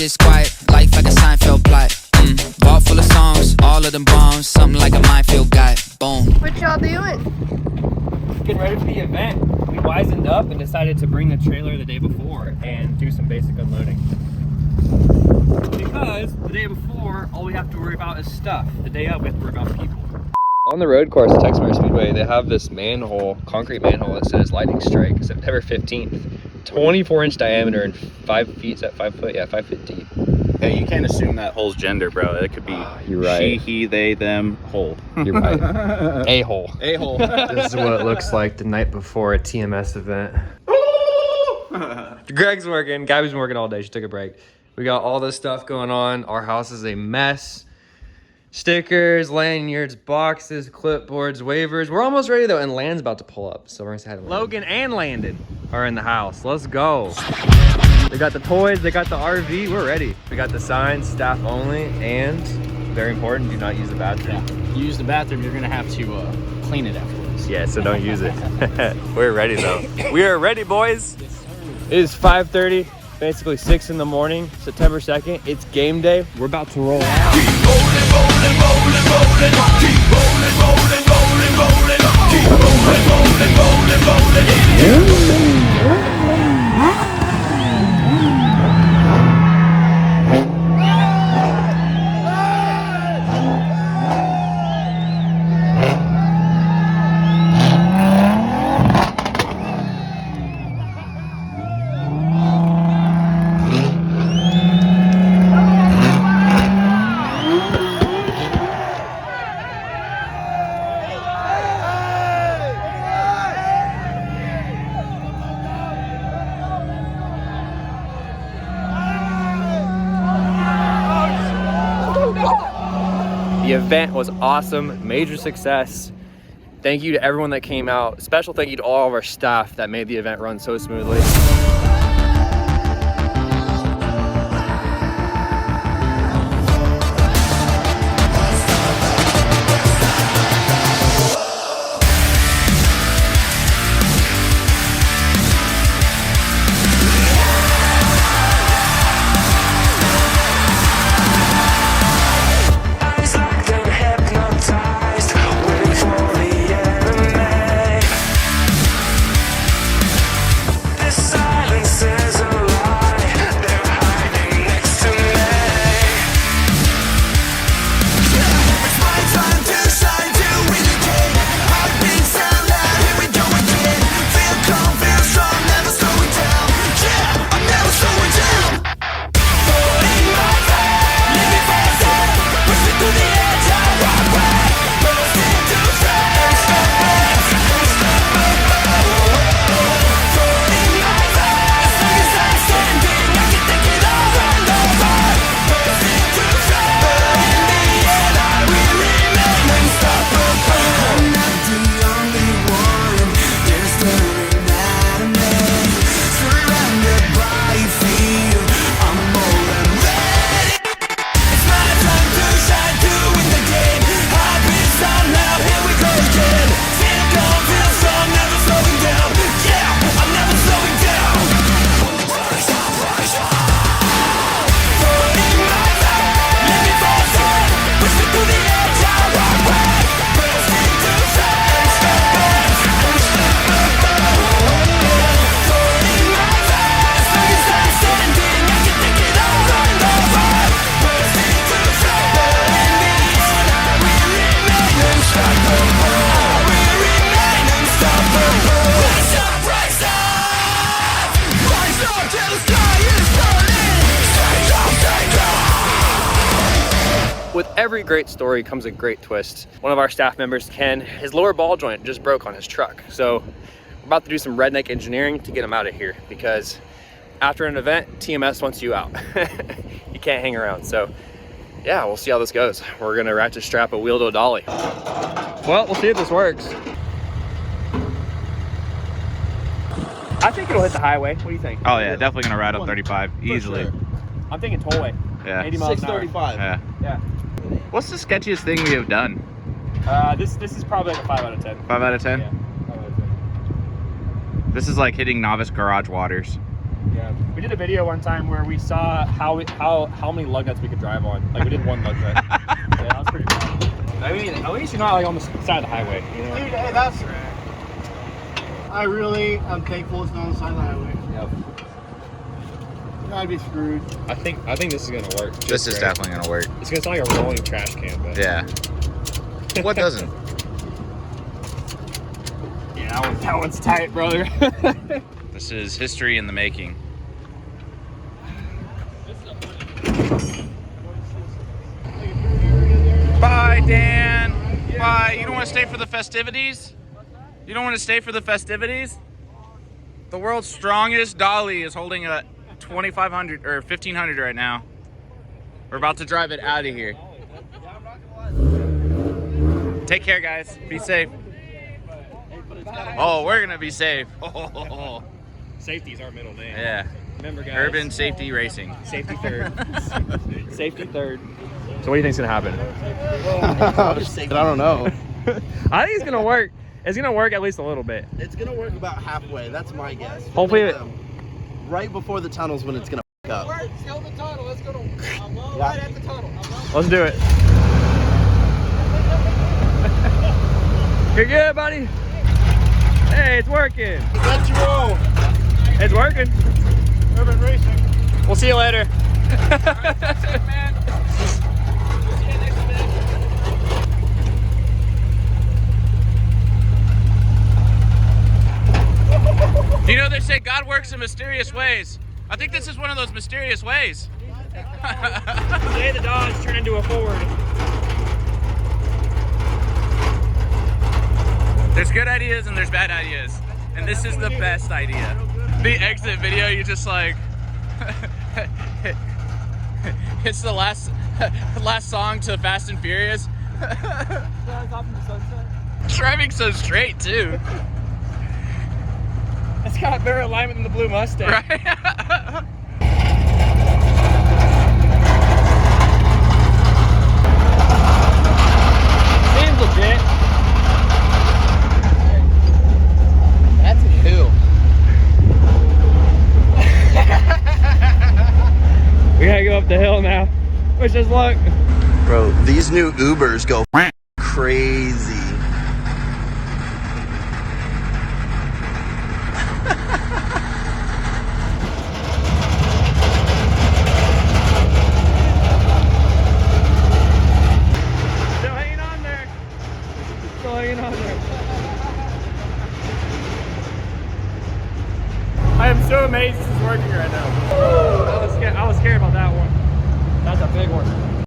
this quiet. Life like a Seinfeld plot. Vault full of songs, all of them bombs. Something like a minefield guy. Boom. What y'all doing? Getting ready for the event. We wisened up and decided to bring the trailer the day before and do some basic unloading. Because the day before, all we have to worry about is stuff. The day of, we have to worry about people. On the road course at Texas Motor Speedway, they have this manhole, concrete manhole that says lightning strike, September 15th. 24-inch diameter and 5 feet, is that 5 foot? Yeah, 5 foot deep. Hey, you can't assume that hole's gender, bro. It could be You're right. she, he, they, them, hole. You're right. A-hole. A-hole. This is what it looks like the night before a TMS event. Greg's working. Gabby's been working all day. She took a break. We got all this stuff going on. Our house is a mess. Stickers, lanyards, boxes, clipboards, waivers. We're almost ready though, and Land's about to pull up. So we're gonna say hi to Logan and Landon are in the house. Let's go. They got the toys, they got the RV, we're ready. We got the signs, staff only, and very important, do not use the bathroom. Yeah. You use the bathroom, you're gonna have to clean it afterwards. Yeah, so don't use it. We're ready though. We are ready, boys. It is 5:30, basically 6 in the morning, September 2nd. It's game day. We're about to roll out. Keep rolling, rolling, rolling, rolling. Keep rolling, rolling, rolling, rolling. Keep rolling, rolling, rolling, rolling. The event was awesome, major success. Thank you to everyone that came out. Special thank you to all of our staff that made the event run so smoothly. With every great story comes a great twist. One of our staff members, Ken, his lower ball joint just broke on his truck. So we're about to do some redneck engineering to get him out of here, because after an event, TMS wants you out. You can't hang around. So yeah, we'll see how this goes. We're gonna ratchet strap a wheel to a dolly. Well, we'll see if this works. I think it'll hit the highway. What do you think? Oh yeah, definitely gonna ride up 35 easily. Sure. I'm thinking tollway. Yeah. 80 miles an hour. 635. Yeah. Yeah. What's the sketchiest thing we have done? This is probably like a 5 out of 10. 5 out of 10? Yeah, 5 out of 10. This is like hitting novice garage waters. Yeah. We did a video one time where we saw how many lug nuts we could drive on. Like we did one lug nut. Yeah, that was pretty fun. I mean, at least you're not like on the side of the highway. You know? Dude, hey, that's. I really am thankful it's not on the side of the highway. Yep. I'd be screwed. I think this is gonna work. This is definitely gonna work. It's gonna sound like a rolling trash can, but Yeah. What doesn't? yeah, that one's tight, brother. This is history in the making. Bye, Dan. Bye. You don't want to stay for the festivities? You don't want to stay for the festivities? The world's strongest dolly is holding a 2500 or 1500 right now. We're about to drive it out of here. Take care, guys. Be safe. Oh, we're gonna be safe. Oh. Safety's our middle name. Yeah. Remember, guys. Urban safety racing. Safety third. Safety third. So what do you think's gonna happen? I don't know. I think it's gonna work. It's gonna work at least a little bit. It's gonna work about halfway. That's my guess. Hopefully it- right before the tunnel's when it's gonna f up. Let's do it. You're good, buddy. Hey, it's working. Let you roll. It's working. Urban racing. We'll see you later. You know, they say God works in mysterious ways. I think this is one of those mysterious ways. Today the Dodge turned into a Ford. There's good ideas and there's bad ideas. And this is the best idea. The exit video, you just like... it's the last song to Fast and Furious. Driving so straight, too. It's got better alignment than the blue Mustang. Right? Seems legit. That's a hill. We gotta go up the hill now. Wish us luck. Bro, these new Ubers go crazy. Still hanging on there. Still hanging on there. I am so amazed this is working right now. I was scared about that one. That's a big one.